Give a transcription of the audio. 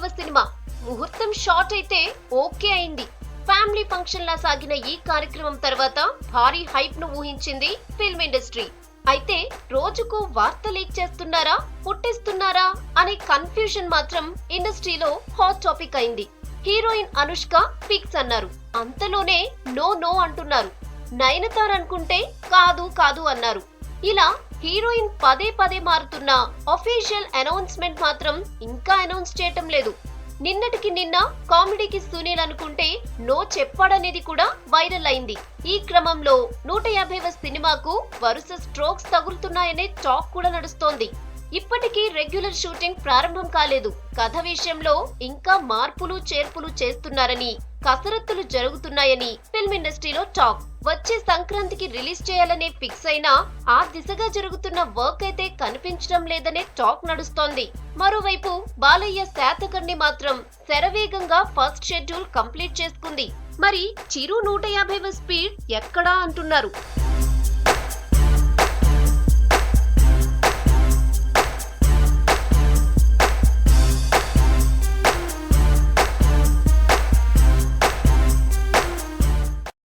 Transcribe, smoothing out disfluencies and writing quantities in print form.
150వ cinema ముహూర్తం short అయితే okay అయింది. ఫ్యామిలీ ఫంక్షన్ లా సాగిన ఈ కార్యక్రమం తర్వాత భారీ హైప్ ను ఊహించింది ఫిల్మ్ ఇండస్ట్రీ. అయితే రోజుకు వార్త లీక్ చేస్తున్నారా, పుట్టిస్తున్నారా అనే కన్ఫ్యూజన్ మాత్రం ఇండస్ట్రీలో హాట్ టాపిక్ అయింది. హీరోయిన్ అనుష్క ఫిక్స్ అన్నారు, అంతలోనే నో నో అంటున్నారు. నయనతార అనుకుంటే కాదు కాదు అన్నారు. ఇలా హీరోయిన్ పదే పదే మారుతున్న అఫీషియల్ అనౌన్స్మెంట్ మాత్రం ఇంకా అనౌన్స్ చేయటం లేదు. నిన్నటికి నిన్న కామెడీకి సునీల్ అనుకుంటే నో చెప్పాడనేది కూడా వైరల్ అయింది. ఈ క్రమంలో 150వ సినిమాకు వరుస స్ట్రోక్స్ తగులుతున్నాయనే టాక్ కూడా నడుస్తోంది. ఇప్పటికీ రెగ్యులర్ షూటింగ్ ప్రారంభం కాలేదు. కథ విషయంలో ఇంకా మార్పులు చేర్పులు చేస్తున్నారని, కసరత్తులు జరుగుతున్నాయని ఫిల్మ్ ఇండస్ట్రీలో టాక్. వచ్చే సంక్రాంతికి రిలీజ్ చేయాలనే ఫిక్స్ అయినా ఆ దిశగా జరుగుతున్న వర్క్ అయితే కనిపించడం లేదనే టాక్ నడుస్తోంది. మరోవైపు బాలయ్య శాతకర్ణి మాత్రం శరవేగంగా ఫస్ట్ షెడ్యూల్ కంప్లీట్ చేసుకుంది. మరి చిరు 150వ స్పీడ్ ఎక్కడా అంటున్నారు.